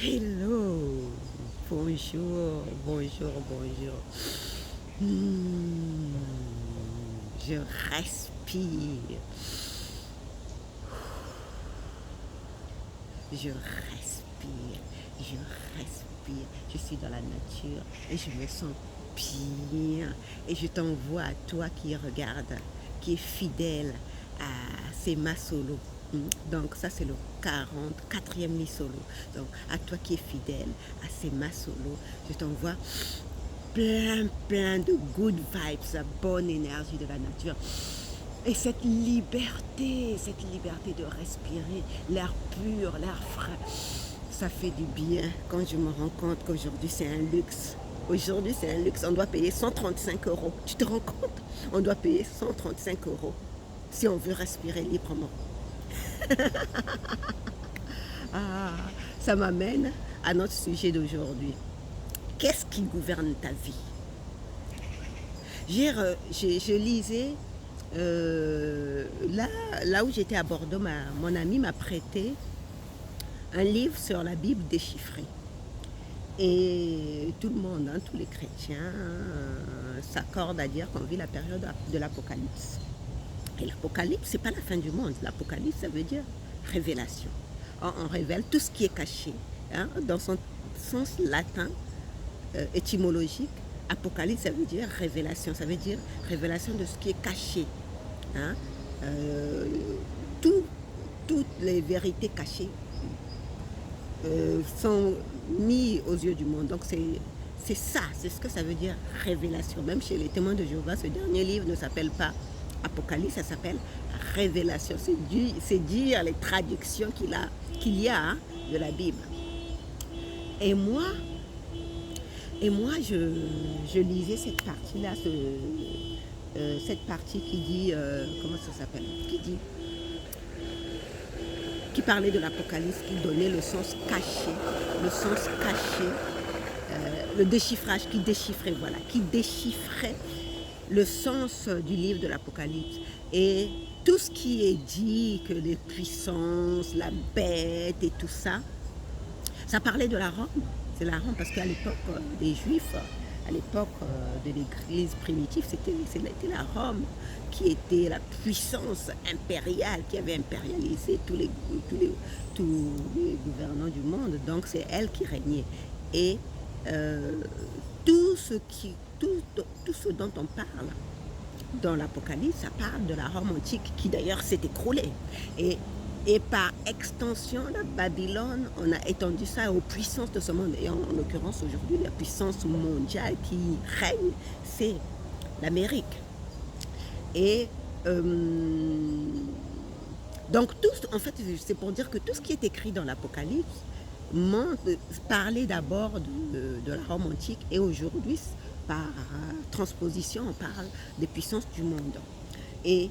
Hello, bonjour, bonjour, bonjour. Hmm, je respire, je respire, je respire. Je suis dans la nature et je me sens bien. Et je t'envoie à toi qui regarde, qui est fidèle à ces solo. Donc ça c'est le 44e mi solo. Donc à toi qui es fidèle à ces solo, je t'envoie plein de good vibes, la bonne énergie de la nature. Et cette liberté de respirer l'air pur, l'air frais, ça fait du bien quand je me rends compte qu'aujourd'hui c'est un luxe. Aujourd'hui c'est un luxe, on doit payer 135 euros. Tu te rends compte? On doit payer 135 euros si on veut respirer librement. Ah, ça m'amène à notre sujet d'aujourd'hui. Qu'est-ce qui gouverne ta vie? Je lisais, là où j'étais à Bordeaux, mon ami m'a prêté un livre sur la Bible déchiffrée. Et tout le monde, hein, tous les chrétiens, s'accordent à dire qu'on vit la période de l'Apocalypse. Et l'Apocalypse, c'est pas la fin du monde. L'Apocalypse, ça veut dire révélation. On révèle tout ce qui est caché, hein, dans son sens latin, étymologique. Apocalypse, ça veut dire révélation, ça veut dire révélation de ce qui est caché. Hein. Euh, tout, toutes les vérités cachées sont mises aux yeux du monde. Donc c'est ça, c'est ce que ça veut dire révélation. Même chez les témoins de Jéhovah, ce dernier livre ne s'appelle pas Apocalypse, ça s'appelle Révélation. C'est dire les traductions qu'il y a hein, de la Bible. Et moi, je lisais cette partie-là, cette partie qui dit, comment ça s'appelle, qui parlait de l'Apocalypse, qui donnait le sens caché, le déchiffrage, qui déchiffrait, voilà, qui déchiffrait le sens du livre de l'Apocalypse. Et tout ce qui est dit, que les puissances, la bête et tout ça, ça parlait de la Rome. C'est la Rome parce qu'à l'époque des Juifs, à l'époque de l'Église primitive, c'était la Rome qui était la puissance impériale, qui avait impérialisé tous les gouvernants du monde. Donc c'est elle qui régnait. Et tout ce dont on parle dans l'Apocalypse, ça parle de la Rome antique qui d'ailleurs s'est écroulée. Et par extension, la Babylone, on a étendu ça aux puissances de ce monde. Et en l'occurrence, aujourd'hui, la puissance mondiale qui règne, c'est l'Amérique. Et donc, en fait, c'est pour dire que tout ce qui est écrit dans l'Apocalypse parlait d'abord de la Rome antique. Et aujourd'hui, par transposition, on parle des puissances du monde. Et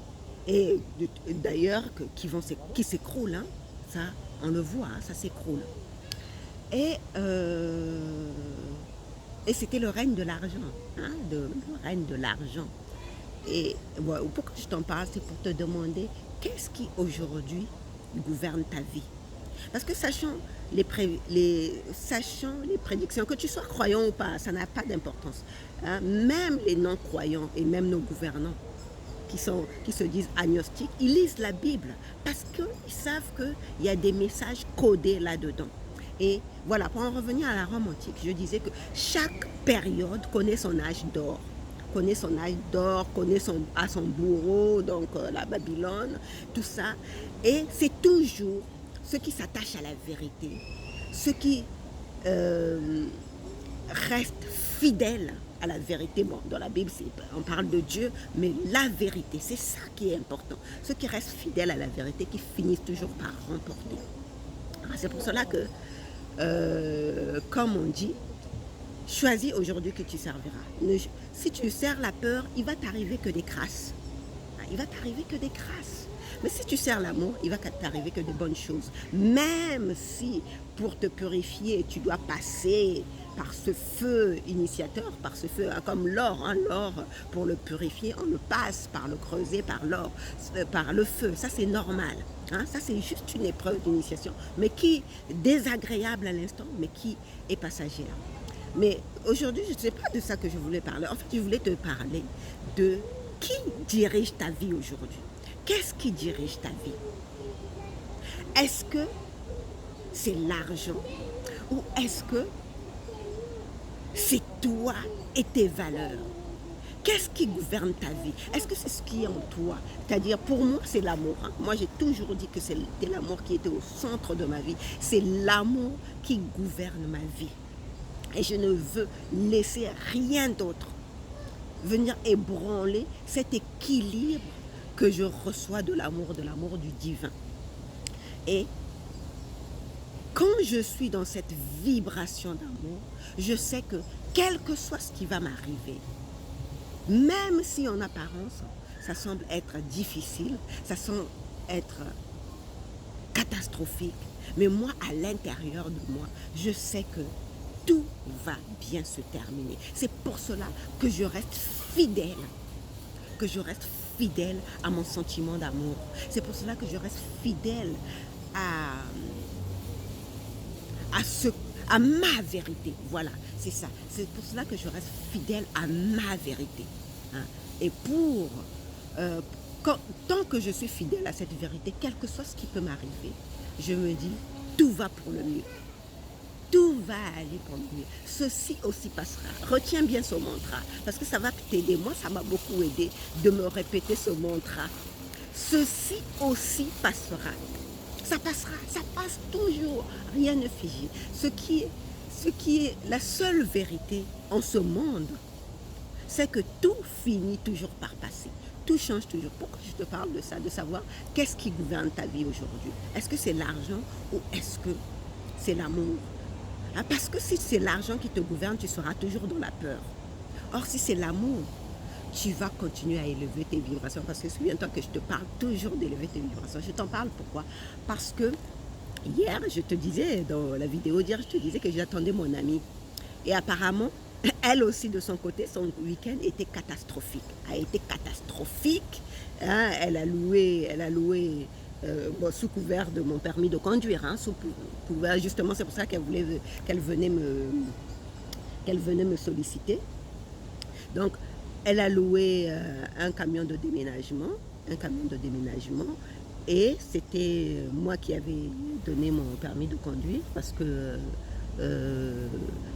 d'ailleurs qui s'écroulent, hein, ça on le voit, hein, ça s'écroule. Et c'était le règne de l'argent, hein, le règne de l'argent. Et voilà, pourquoi je t'en parle, c'est pour te demander qu'est-ce qui aujourd'hui gouverne ta vie. Parce que sachant les prédictions, que tu sois croyant ou pas, ça n'a pas d'importance. Hein. Même les non-croyants et même nos gouvernants qui se disent agnostiques, ils lisent la Bible parce qu'ils savent qu'il y a des messages codés là-dedans. Et voilà, pour en revenir à la Rome antique, je disais que chaque période connaît son âge d'or. Connaît à son bourreau, donc la Babylone, tout ça. Et c'est toujours ceux qui s'attachent à la vérité, ceux qui restent fidèles à la vérité. Bon, dans la Bible, on parle de Dieu, mais la vérité, c'est ça qui est important. Ceux qui restent fidèles à la vérité, qui finissent toujours par remporter. C'est pour cela que, comme on dit, choisis aujourd'hui que tu serviras. Si tu sers la peur, il va t'arriver que des crasses. Il va t'arriver que des crasses. Mais si tu sers l'amour, il va t'arriver que de bonnes choses. Même si pour te purifier, tu dois passer par ce feu initiateur, par ce feu, hein, comme l'or, hein, l'or, pour le purifier, on le passe par le creuset, par l'or, par le feu. Ça, c'est normal. Hein, ça, c'est juste une épreuve d'initiation, mais qui est désagréable à l'instant, mais qui est passagère. Mais aujourd'hui, je ne sais pas de ça que je voulais parler. En fait, je voulais te parler de qui dirige ta vie aujourd'hui. Qu'est-ce qui dirige ta vie? Est-ce que c'est l'argent ou est-ce que c'est toi et tes valeurs? Qu'est-ce qui gouverne ta vie? Est-ce que c'est ce qui est en toi? C'est-à-dire, pour moi, c'est l'amour. Hein. Moi, j'ai toujours dit que c'était l'amour qui était au centre de ma vie. C'est l'amour qui gouverne ma vie. Et je ne veux laisser rien d'autre venir ébranler cet équilibre que je reçois de l'amour du divin. Et quand je suis dans cette vibration d'amour, je sais que quel que soit ce qui va m'arriver, même si en apparence, ça semble être difficile, ça semble être catastrophique, mais moi, à l'intérieur de moi, je sais que tout va bien se terminer. C'est pour cela que je reste fidèle, à mon sentiment d'amour. C'est pour cela que je reste fidèle à ma vérité. Voilà, c'est ça. C'est pour cela que je reste fidèle à ma vérité. Hein. Et tant que je suis fidèle à cette vérité, quel que soit ce qui peut m'arriver, je me dis, tout va pour le mieux. Tout va aller pour le mieux. Ceci aussi passera. Retiens bien ce mantra, parce que ça va t'aider. Moi, ça m'a beaucoup aidé de me répéter ce mantra. Ceci aussi passera. Ça passera, ça passe toujours. Rien ne fige. Ce qui est la seule vérité en ce monde, c'est que tout finit toujours par passer. Tout change toujours. Pourquoi je te parle de ça? De savoir qu'est-ce qui gouverne ta vie aujourd'hui. Est-ce que c'est l'argent ou est-ce que c'est l'amour? Parce que si c'est l'argent qui te gouverne, tu seras toujours dans la peur. Or, si c'est l'amour, tu vas continuer à élever tes vibrations. Parce que souviens-toi que je te parle toujours d'élever tes vibrations. Je t'en parle pourquoi? Parce que hier, je te disais, dans la vidéo d'hier, je te disais que j'attendais mon amie. Et apparemment, elle aussi de son côté, son week-end était catastrophique. A été catastrophique. Hein, elle a loué sous couvert de mon permis de conduire. Hein, sous couvert, justement, c'est pour ça qu'elle venait me solliciter. Donc, elle a loué un camion de déménagement. Et c'était moi qui avais donné mon permis de conduire parce que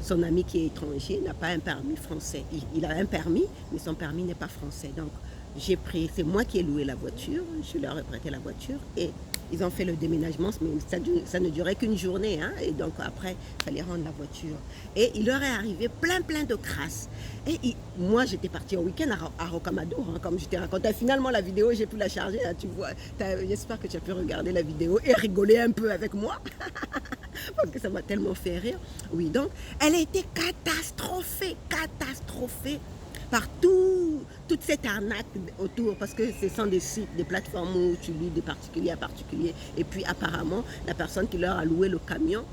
son ami qui est étranger n'a pas un permis français. Il a un permis, mais son permis n'est pas français. Donc, c'est moi qui ai loué la voiture, je leur ai prêté la voiture et ils ont fait le déménagement, mais ça ne durait qu'une journée. Hein, et donc après, il fallait rendre la voiture. Et il leur est arrivé plein de crasses. Et moi, j'étais partie au week-end à Rocamadour, hein, comme je t'ai raconté. Finalement, la vidéo, j'ai pu la charger. Là, tu vois, j'espère que tu as pu regarder la vidéo et rigoler un peu avec moi. Parce que ça m'a tellement fait rire. Oui, donc, elle a été catastrophée par toute cette arnaque autour, parce que ce sont des sites, des plateformes où tu lis de particulier à particulier. Et puis apparemment, la personne qui leur a loué le camion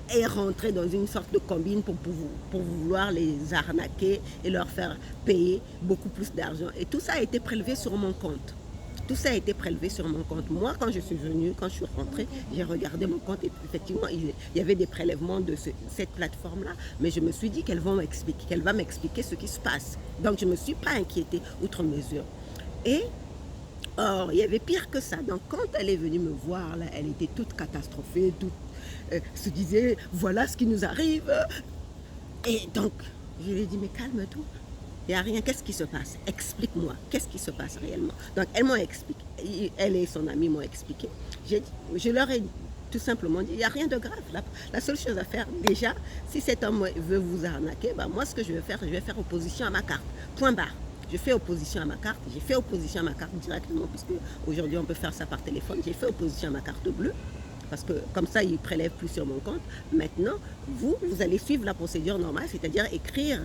est rentrée dans une sorte de combine pour vouloir les arnaquer et leur faire payer beaucoup plus d'argent. Et tout ça a été prélevé sur mon compte. Moi, quand je suis venue, quand je suis rentrée, j'ai regardé mon compte et effectivement, il y avait des prélèvements de cette plateforme-là. Mais je me suis dit qu'elle va m'expliquer ce qui se passe. Donc, je ne me suis pas inquiétée outre mesure. Et, or, il y avait pire que ça. Donc, quand elle est venue me voir, là, elle était toute catastrophée, se disait, voilà ce qui nous arrive. Et donc, je lui ai dit, mais calme-toi. Il n'y a rien, qu'est-ce qui se passe? Explique-moi, qu'est-ce qui se passe réellement? Donc, elle m'a expliqué, elle et son ami m'ont expliqué. Je leur ai tout simplement dit, il n'y a rien de grave. La seule chose à faire, déjà, si cet homme veut vous arnaquer, ben moi, ce que je vais faire opposition à ma carte. Point barre. Je fais opposition à ma carte. J'ai fait opposition à ma carte directement, puisque aujourd'hui, on peut faire ça par téléphone. J'ai fait opposition à ma carte bleue. Parce que comme ça, il ne prélève plus sur mon compte. Maintenant, vous allez suivre la procédure normale, c'est-à-dire écrire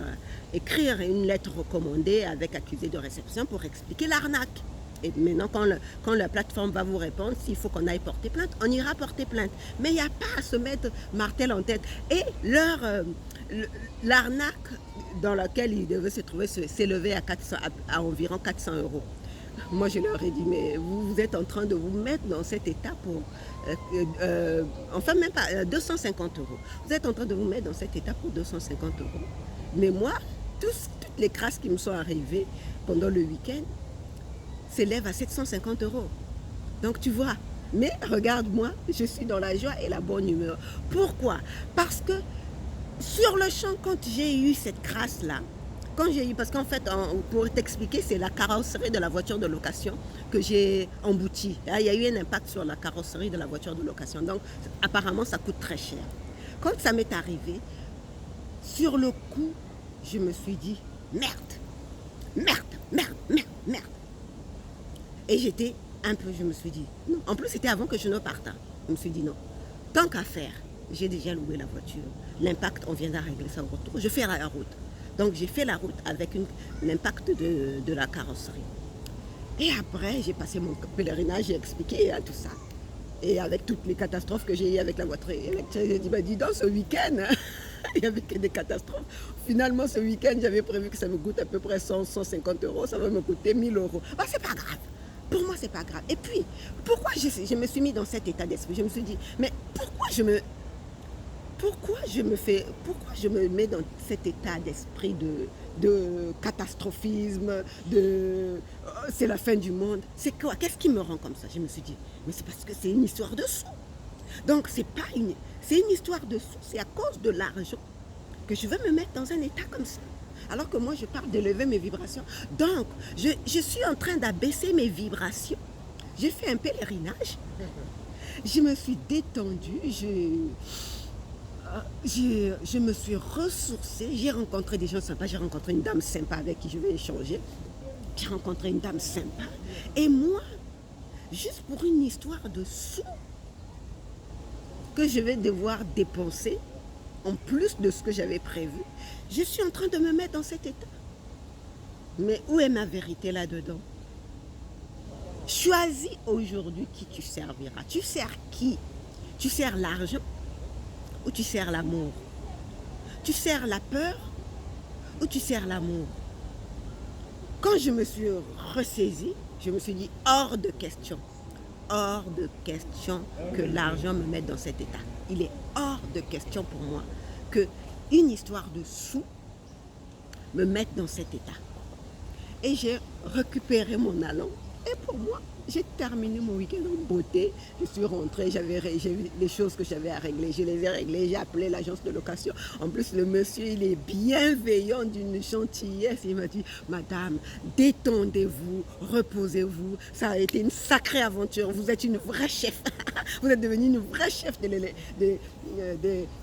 une lettre recommandée avec accusé de réception pour expliquer l'arnaque. Et maintenant, quand la plateforme va vous répondre, s'il faut qu'on aille porter plainte, on ira porter plainte. Mais il n'y a pas à se mettre martel en tête. Et l'arnaque dans laquelle ils devaient se trouver s'élevait à environ 400 €. Moi, je leur ai dit, mais vous êtes en train de vous mettre dans cet état pour, enfin même pas, 250 euros. Vous êtes en train de vous mettre dans cet état pour 250 euros. Mais moi, toutes les crasses qui me sont arrivées pendant le week-end s'élèvent à 750 euros. Donc tu vois, mais regarde-moi, je suis dans la joie et la bonne humeur. Pourquoi? Parce que sur le champ, quand j'ai eu cette crasse-là, parce qu'en fait, pour t'expliquer, c'est la carrosserie de la voiture de location que j'ai emboutie. Il y a eu un impact sur la carrosserie de la voiture de location. Donc, apparemment, ça coûte très cher. Quand ça m'est arrivé, sur le coup, je me suis dit, merde, merde, merde, merde, merde. Et j'étais un peu, je me suis dit, non. En plus, c'était avant que je ne parte. Je me suis dit, non, tant qu'à faire, j'ai déjà loué la voiture. L'impact, on viendra régler ça au retour. Je fais la route. Donc j'ai fait la route avec l'impact de la carrosserie. Et après, j'ai passé mon pèlerinage, j'ai expliqué tout ça. Et avec toutes les catastrophes que j'ai eues avec la voiture électrique, j'ai dit, bah, dis donc, ce week-end, il n'y avait que des catastrophes. Finalement, ce week-end, j'avais prévu que ça me coûte à peu près 150 euros, ça va me coûter 1000 euros. Bah, c'est pas grave. Pour moi, c'est pas grave. Et puis, pourquoi je me suis mis dans cet état d'esprit? Je me suis dit, mais pourquoi je me mets dans cet état d'esprit de catastrophisme, c'est la fin du monde? C'est quoi? Qu'est-ce qui me rend comme ça? Je me suis dit, mais c'est parce que c'est une histoire de sous. Donc c'est une histoire de sous, c'est à cause de l'argent que je veux me mettre dans un état comme ça. Alors que moi je parle d'élever mes vibrations. Donc je suis en train d'abaisser mes vibrations. J'ai fait un pèlerinage. Je me suis détendue, je me suis ressourcée, j'ai rencontré des gens sympas, j'ai rencontré une dame sympa avec qui je vais échanger. J'ai rencontré une dame sympa. Et moi, juste pour une histoire de sous que je vais devoir dépenser, en plus de ce que j'avais prévu, je suis en train de me mettre dans cet état. Mais où est ma vérité là-dedans? Choisis aujourd'hui qui tu serviras. Tu sers qui? Tu sers l'argent ou tu sers l'amour? Tu sers la peur ou tu sers l'amour? Quand je me suis ressaisie, je me suis dit hors de question que l'argent me mette dans cet état. Il est hors de question pour moi que une histoire de sous me mette dans cet état. Et j'ai récupéré mon allant. Et pour moi, j'ai terminé mon week-end en beauté. Je suis rentrée, j'ai vu les choses que j'avais à régler. Je les ai réglées, j'ai appelé l'agence de location. En plus, le monsieur, il est bienveillant d'une gentillesse. Il m'a dit, madame, détendez-vous, reposez-vous. Ça a été une sacrée aventure. Vous êtes une vraie chef. Vous êtes devenue une vraie chef des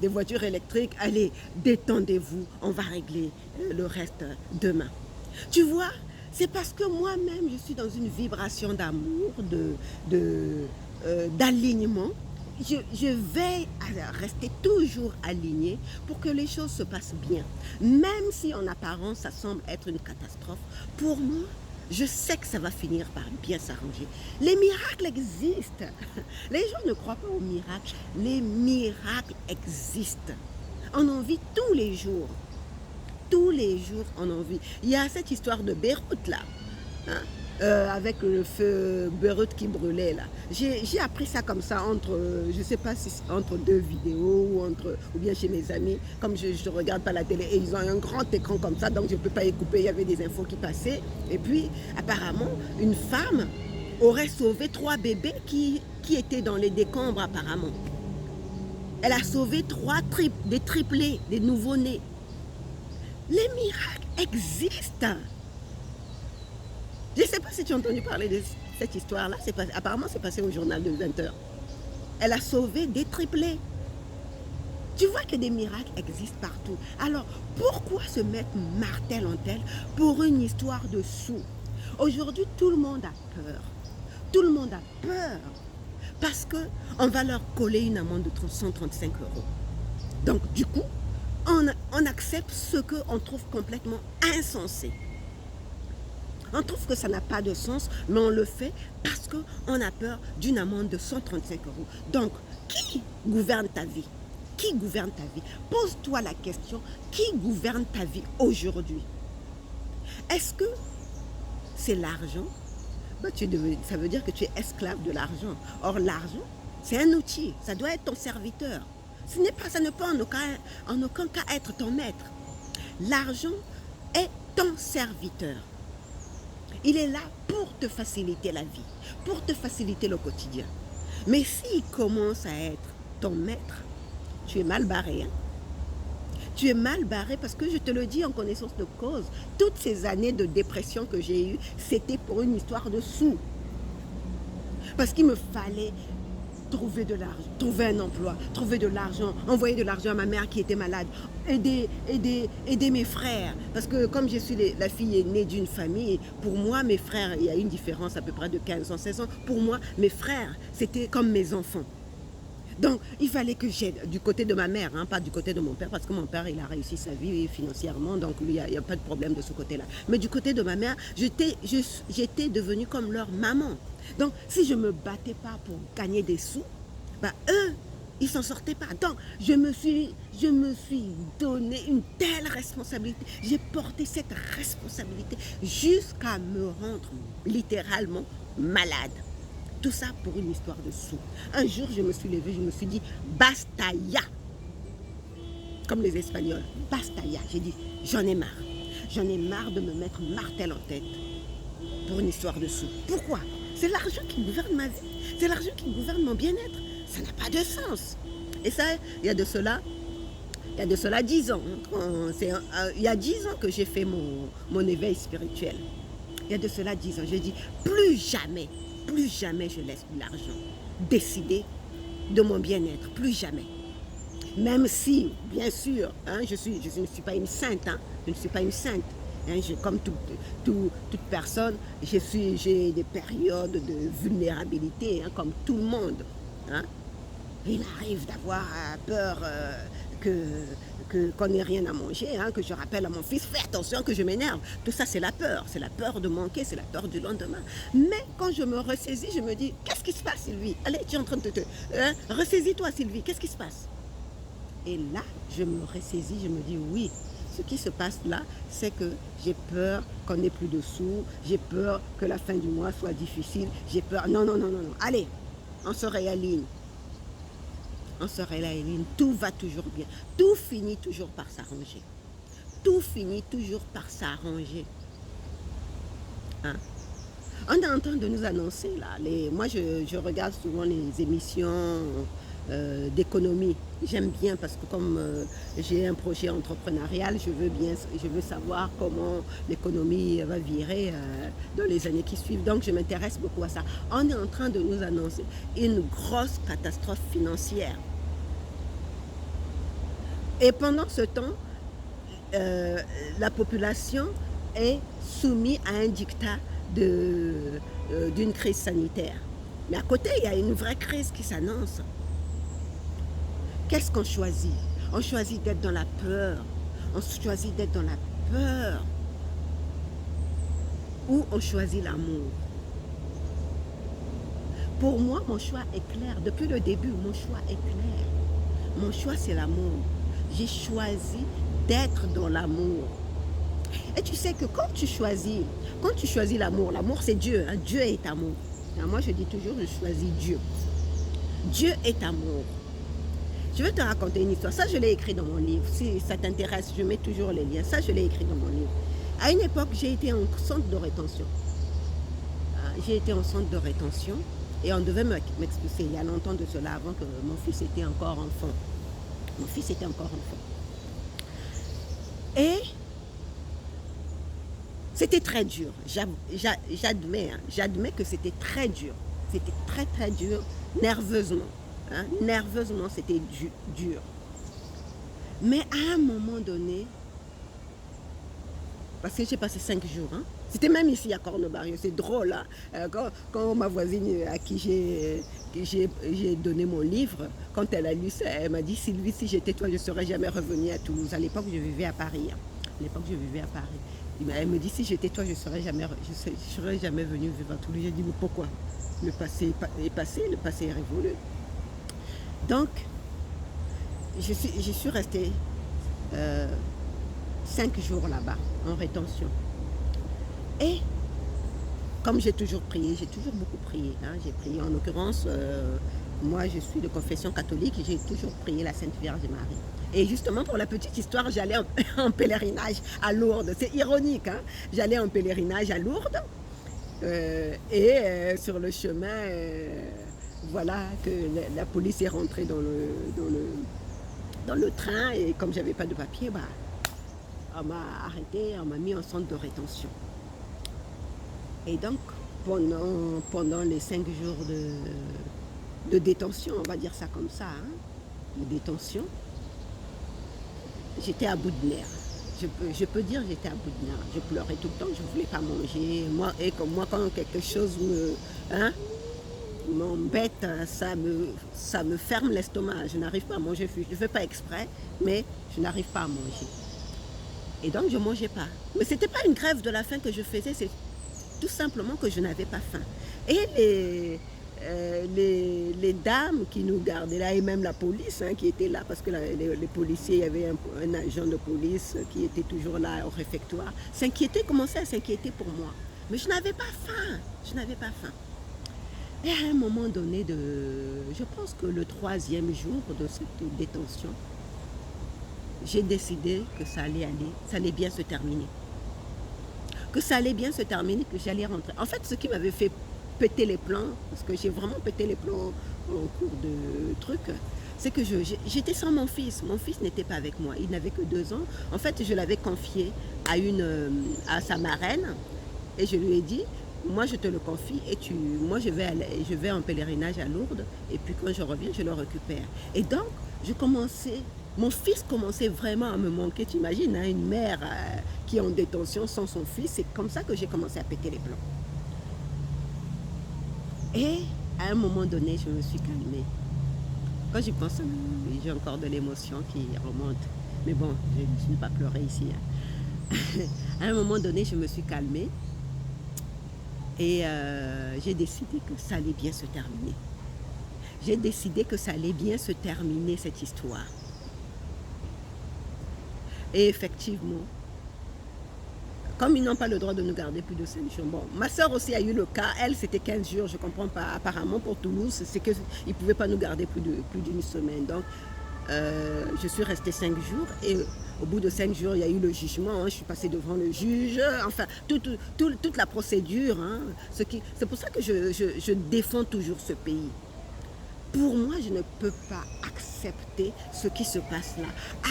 voitures électriques. Allez, détendez-vous. On va régler le reste demain. Tu vois? C'est parce que moi-même, je suis dans une vibration d'amour, d'alignement. Je veille à rester toujours alignée pour que les choses se passent bien. Même si en apparence, ça semble être une catastrophe, pour moi, je sais que ça va finir par bien s'arranger. Les miracles existent. Les gens ne croient pas aux miracles. Les miracles existent. On en vit tous les jours. Tous les jours, on en vit. Il y a cette histoire de Beyrouth là, hein, avec le feu Beyrouth qui brûlait là. J'ai appris ça comme ça je ne sais pas si entre deux vidéos ou bien chez mes amis. Comme je ne regarde pas la télé et ils ont un grand écran comme ça, donc je ne peux pas y couper. Il y avait des infos qui passaient. Et puis, apparemment, une femme aurait sauvé 3 bébés qui étaient dans les décombres apparemment. Elle a sauvé des triplés, des nouveau-nés. Les miracles existent. Je ne sais pas si tu as entendu parler de cette histoire-là. Apparemment, c'est passé au journal de 20h. Elle a sauvé des triplés. Tu vois que des miracles existent partout. Alors, pourquoi se mettre martel en tel pour une histoire de sous? Aujourd'hui, tout le monde a peur. Tout le monde a peur. Parce qu'on va leur coller une amende de 135 euros. Donc, du coup, on accepte ce qu'on trouve complètement insensé. On trouve que ça n'a pas de sens, mais on le fait parce qu'on a peur d'une amende de 135 euros. Donc, qui gouverne ta vie? Qui gouverne ta vie? Pose-toi la question, qui gouverne ta vie aujourd'hui? Est-ce que c'est l'argent Toi, ça veut dire que tu es esclave de l'argent. Or, l'argent, c'est un outil. Ça doit être ton serviteur. Ça ne peut en aucun cas être ton maître. L'argent est ton serviteur. Il est là pour te faciliter la vie, pour te faciliter le quotidien. Mais s'il commence à être ton maître, tu es mal barré. Hein? Tu es mal barré parce que je te le dis en connaissance de cause. Toutes ces années de dépression que j'ai eues, c'était pour une histoire de sous. Parce qu'il me fallait trouver de l'argent, trouver un emploi, trouver de l'argent, envoyer de l'argent à ma mère qui était malade, aider mes frères. Parce que comme je suis la fille aînée d'une famille, pour moi, mes frères, il y a une différence à peu près de 15 ans, 16 ans. Pour moi, mes frères, c'était comme mes enfants. Donc, il fallait que j'aide du côté de ma mère, hein, pas du côté de mon père, parce que mon père, il a réussi sa vie financièrement, donc lui, il n'y a pas de problème de ce côté-là. Mais du côté de ma mère, j'étais devenue comme leur maman. Donc, si je ne me battais pas pour gagner des sous, bah, eux, ils ne s'en sortaient pas. Donc, je me suis donné une telle responsabilité. J'ai porté cette responsabilité jusqu'à me rendre littéralement malade. Tout ça pour une histoire de sous. Un jour, je me suis levée, je me suis dit, basta ya. Comme les Espagnols, basta ya. J'ai dit, j'en ai marre. J'en ai marre de me mettre martel en tête pour une histoire de sous. Pourquoi? C'est l'argent qui gouverne ma vie. C'est l'argent qui gouverne mon bien-être. Ça n'a pas de sens. Et ça, il y a de cela 10 ans. Il y a 10 ans que j'ai fait mon éveil spirituel. Il y a de cela 10 ans. J'ai dit, plus jamais je laisse l'argent décider de mon bien-être. Plus jamais. Même si, bien sûr, hein, je ne suis pas une sainte. Hein, je ne suis pas une sainte. Hein, comme toute personne, j'ai des périodes de vulnérabilité, hein, comme tout le monde. Hein. Il arrive d'avoir peur qu'on n'ait rien à manger, hein, que je rappelle à mon fils, fais attention que je m'énerve. Tout ça, c'est la peur de manquer, c'est la peur du lendemain. Mais quand je me ressaisis, je me dis, qu'est-ce qui se passe, Sylvie? Allez, tu es en train de ressaisis-toi, Sylvie, qu'est-ce qui se passe? Et là, je me ressaisis, je me dis, oui, ce qui se passe là, c'est que j'ai peur qu'on n'ait plus de sous, j'ai peur que la fin du mois soit difficile, j'ai peur, non, allez, on se réaligne. On se réaligne, tout va toujours bien. Tout finit toujours par s'arranger. Tout finit toujours par s'arranger. Hein? On est en train de nous annoncer, là, moi je regarde souvent les émissions d'économie. J'aime bien parce que comme j'ai un projet entrepreneurial, je veux savoir comment l'économie va virer dans les années qui suivent. Donc je m'intéresse beaucoup à ça. On est en train de nous annoncer une grosse catastrophe financière. Et pendant ce temps, la population est soumise à un diktat d'une crise sanitaire. Mais à côté, il y a une vraie crise qui s'annonce. Qu'est-ce qu'on choisit? On choisit d'être dans la peur. On choisit d'être dans la peur. Ou on choisit l'amour. Pour moi, mon choix est clair. Depuis le début, mon choix est clair. Mon choix, c'est l'amour. J'ai choisi d'être dans l'amour. Et tu sais que quand tu choisis l'amour, l'amour c'est Dieu. Hein, Dieu est amour. Alors moi, je dis toujours, je choisis Dieu. Dieu est amour. Je vais te raconter une histoire. Ça, je l'ai écrit dans mon livre. Si ça t'intéresse, je mets toujours les liens. Ça, je l'ai écrit dans mon livre. À une époque, j'ai été en centre de rétention. J'ai été en centre de rétention et on devait m'expulser il y a longtemps de cela, avant que mon fils était encore enfant. Mon fils était encore enfant. Et c'était très dur. J'admets que c'était très dur. C'était très, très dur, nerveusement. Hein? Nerveusement, c'était dur. Mais à un moment donné, parce que j'ai passé 5 jours, hein? C'était même ici à Cornebarieux, c'est drôle. Hein? Quand ma voisine à qui j'ai donné mon livre, quand elle a lu ça, elle m'a dit, Sylvie, si j'étais toi, je ne serais jamais revenue à Toulouse. À l'époque, je vivais à Paris. Hein? À l'époque, je vivais à Paris. Elle me dit, si j'étais toi, je ne serais jamais venue vivre à Toulouse. J'ai dit, mais pourquoi? Le passé est passé, le passé est révolu. Donc, je suis restée 5 jours là-bas, en rétention. Et comme j'ai toujours prié, j'ai toujours beaucoup prié. Hein, j'ai prié en l'occurrence, moi je suis de confession catholique, j'ai toujours prié la Sainte Vierge Marie. Et justement pour la petite histoire, j'allais en pèlerinage à Lourdes. C'est ironique, hein? J'allais en pèlerinage à Lourdes sur le chemin, voilà que la police est rentrée dans le train et comme j'avais pas de papier, bah, on m'a arrêté, on m'a mis en centre de rétention. Et donc, pendant les 5 jours de détention, on va dire ça comme ça, hein, de détention, j'étais à bout de nerfs. Je peux dire que j'étais à bout de nerfs. Je pleurais tout le temps, je ne voulais pas manger. Et comme moi, quand quelque chose m'embête, ça me ferme l'estomac. Je n'arrive pas à manger. Je ne fais pas exprès, mais je n'arrive pas à manger. Et donc, je ne mangeais pas. Mais ce n'était pas une grève de la faim que je faisais, c'est tout simplement que je n'avais pas faim. Et les dames qui nous gardaient là, et même la police hein, qui était là, parce que les policiers, il y avait un agent de police qui était toujours là au réfectoire, commençait à s'inquiéter pour moi. Mais je n'avais pas faim, je n'avais pas faim. Et à un moment donné, je pense que le 3e jour de cette détention, j'ai décidé que ça allait bien se terminer. Que ça allait bien se terminer, que j'allais rentrer. En fait, ce qui m'avait fait péter les plans, parce que j'ai vraiment pété les plans en cours de truc, c'est que j'étais sans mon fils. Mon fils n'était pas avec moi, il n'avait que 2 ans. En fait, je l'avais confié à sa marraine et je lui ai dit, moi je te le confie et moi je vais en pèlerinage à Lourdes et puis quand je reviens, je le récupère. Et donc, mon fils commençait vraiment à me manquer, tu imagines, hein, une mère qui est en détention sans son fils, c'est comme ça que j'ai commencé à péter les plombs. Et à un moment donné, je me suis calmée. Quand j'y pense, j'ai encore de l'émotion qui remonte. Mais bon, je n'ai pas pleuré ici. Hein. À un moment donné, je me suis calmée et j'ai décidé que ça allait bien se terminer. J'ai décidé que ça allait bien se terminer, cette histoire. Et effectivement, comme ils n'ont pas le droit de nous garder plus de 5 jours. Bon, ma soeur aussi a eu le cas, elle c'était 15 jours, je ne comprends pas. Apparemment pour Toulouse, c'est qu'ils ne pouvaient pas nous garder plus d'une semaine. Donc, je suis restée 5 jours et au bout de 5 jours, il y a eu le jugement. Hein, je suis passée devant le juge, enfin, toute la procédure. Hein, c'est pour ça que je défends toujours ce pays. Pour moi, je ne peux pas accepter ce qui se passe là,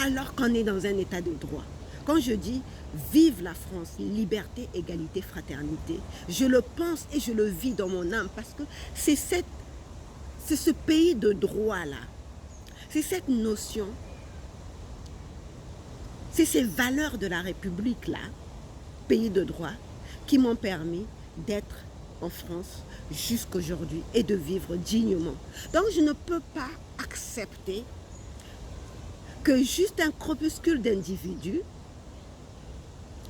alors qu'on est dans un état de droit. Quand je dis « Vive la France, liberté, égalité, fraternité », je le pense et je le vis dans mon âme parce que c'est ce pays de droit-là. C'est cette notion, c'est ces valeurs de la République-là, pays de droit, qui m'ont permis d'être en France jusqu'aujourd'hui et de vivre dignement. Donc je ne peux pas accepter que juste un corpuscule d'individus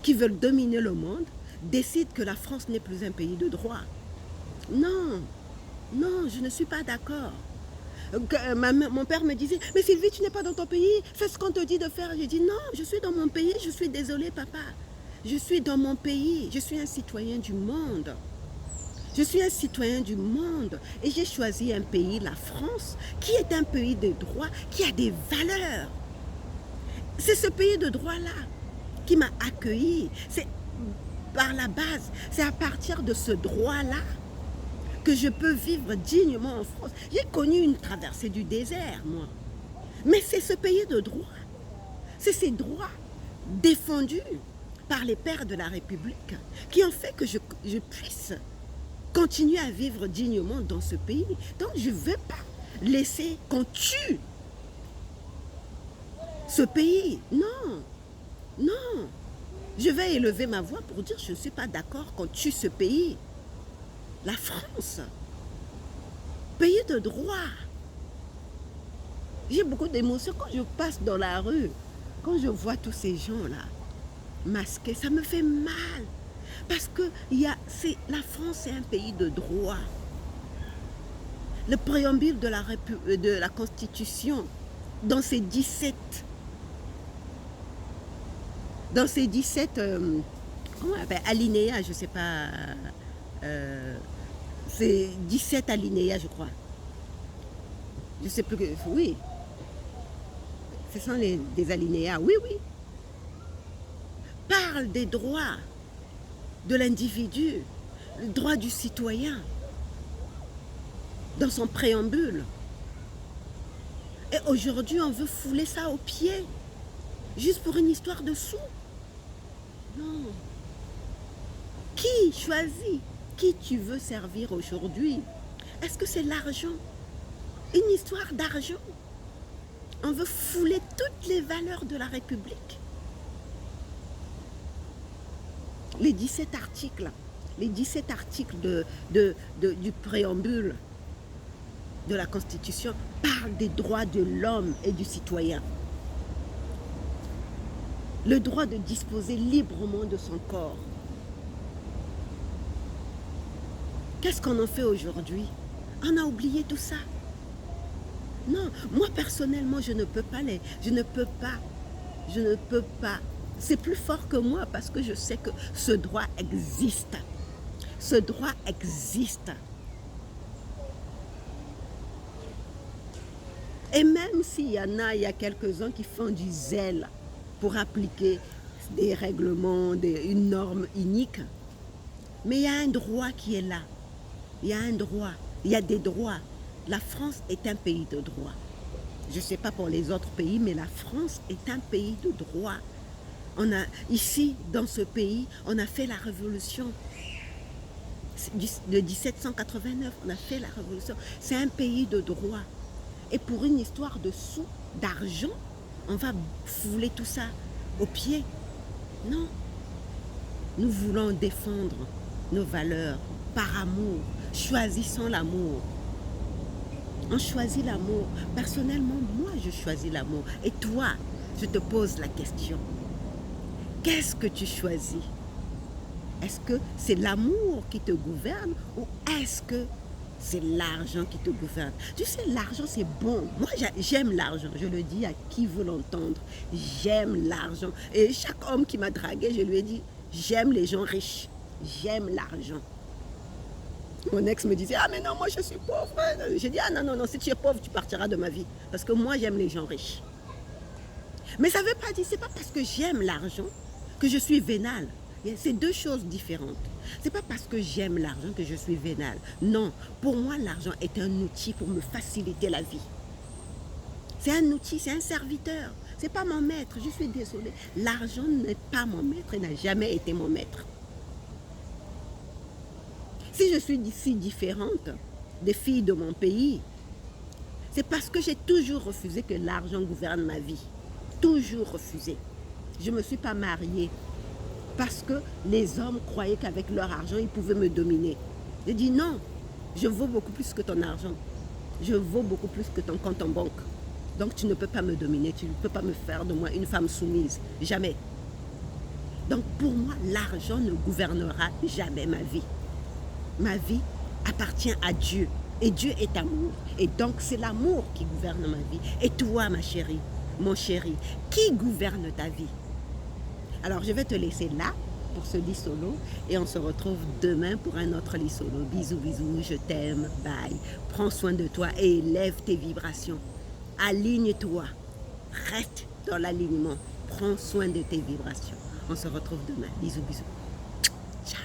qui veulent dominer le monde décident que la France n'est plus un pays de droit. Non, non, je ne suis pas d'accord. Mon père me disait, mais Sylvie, tu n'es pas dans ton pays, fais ce qu'on te dit de faire. J'ai dit, non, je suis dans mon pays, je suis désolée, papa. Je suis dans mon pays, je suis un citoyen du monde. Je suis un citoyen du monde et j'ai choisi un pays, la France, qui est un pays de droit, qui a des valeurs. C'est ce pays de droit-là qui m'a accueilli. C'est par la base, c'est à partir de ce droit-là que je peux vivre dignement en France. J'ai connu une traversée du désert, moi. Mais c'est ce pays de droit. C'est ces droits défendus par les pères de la République qui ont fait que je puisse continuer à vivre dignement dans ce pays. Donc je ne veux pas laisser qu'on tue ce pays. Non, non. Je vais élever ma voix pour dire que je ne suis pas d'accord qu'on tue ce pays. La France, pays de droit. J'ai beaucoup d'émotions quand je passe dans la rue, quand je vois tous ces gens-là masqués, ça me fait mal. Parce que la France est un pays de droit. Le préambule de la Constitution, dans ces 17 comment on appelle, alinéas, je ne sais pas c'est 17 alinéas, je crois. Je sais plus que... Oui, ce sont des alinéas. Oui, oui. Parle des droits de l'individu, le droit du citoyen, dans son préambule. Et aujourd'hui, on veut fouler ça aux pieds, juste pour une histoire de sous. Non. Qui choisit qui tu veux servir aujourd'hui? Est-ce que c'est l'argent? Une histoire d'argent? On veut fouler toutes les valeurs de la République. Les 17 articles, du préambule de la Constitution parlent des droits de l'homme et du citoyen. Le droit de disposer librement de son corps. Qu'est-ce qu'on en fait aujourd'hui? On a oublié tout ça. Non, moi personnellement, je ne peux pas. C'est plus fort que moi parce que je sais que ce droit existe. Ce droit existe. Et même s'il y en a, il y a quelques-uns qui font du zèle pour appliquer des règlements, une norme unique. Mais il y a un droit qui est là. Il y a un droit. Il y a des droits. La France est un pays de droit. Je ne sais pas pour les autres pays, mais la France est un pays de droit. Ici, dans ce pays, on a fait la révolution. De 1789, on a fait la révolution. C'est un pays de droit. Et pour une histoire de sous, d'argent, on va fouler tout ça aux pieds. Non. Nous voulons défendre nos valeurs par amour. Choisissons l'amour. On choisit l'amour. Personnellement, moi, je choisis l'amour. Et toi, je te pose la question. Qu'est-ce que tu choisis? Est-ce que c'est l'amour qui te gouverne ou est-ce que c'est l'argent qui te gouverne? Tu sais, l'argent, c'est bon. Moi, j'aime l'argent. Je le dis à qui veut l'entendre. J'aime l'argent. Et chaque homme qui m'a dragué, je lui ai dit, j'aime les gens riches. J'aime l'argent. Mon ex me disait, ah mais non, moi je suis pauvre. J'ai dit, ah non, non, non, si tu es pauvre, tu partiras de ma vie. Parce que moi, j'aime les gens riches. Mais ça ne veut pas dire, c'est pas parce que j'aime l'argent que je suis vénale. C'est deux choses différentes. C'est pas parce que j'aime l'argent que je suis vénale. Non, pour moi, l'argent est un outil pour me faciliter la vie. C'est un outil, c'est un serviteur. C'est pas mon maître, je suis désolée. L'argent n'est pas mon maître et n'a jamais été mon maître. Si je suis si différente des filles de mon pays, c'est parce que j'ai toujours refusé que l'argent gouverne ma vie. Toujours refusé. Je ne me suis pas mariée parce que les hommes croyaient qu'avec leur argent, ils pouvaient me dominer. J'ai dit non, je vaux beaucoup plus que ton argent. Je vaux beaucoup plus que ton compte en banque. Donc tu ne peux pas me dominer, tu ne peux pas me faire de moi une femme soumise. Jamais. Donc pour moi, l'argent ne gouvernera jamais ma vie. Ma vie appartient à Dieu. Et Dieu est amour. Et donc c'est l'amour qui gouverne ma vie. Et toi, ma chérie, mon chéri, qui gouverne ta vie? Alors je vais te laisser là pour ce lit solo. Et on se retrouve demain pour un autre lit solo. Bisous, bisous, je t'aime, bye. Prends soin de toi et élève tes vibrations. Aligne-toi. Reste dans l'alignement. Prends soin de tes vibrations. On se retrouve demain. Bisous, bisous. Ciao.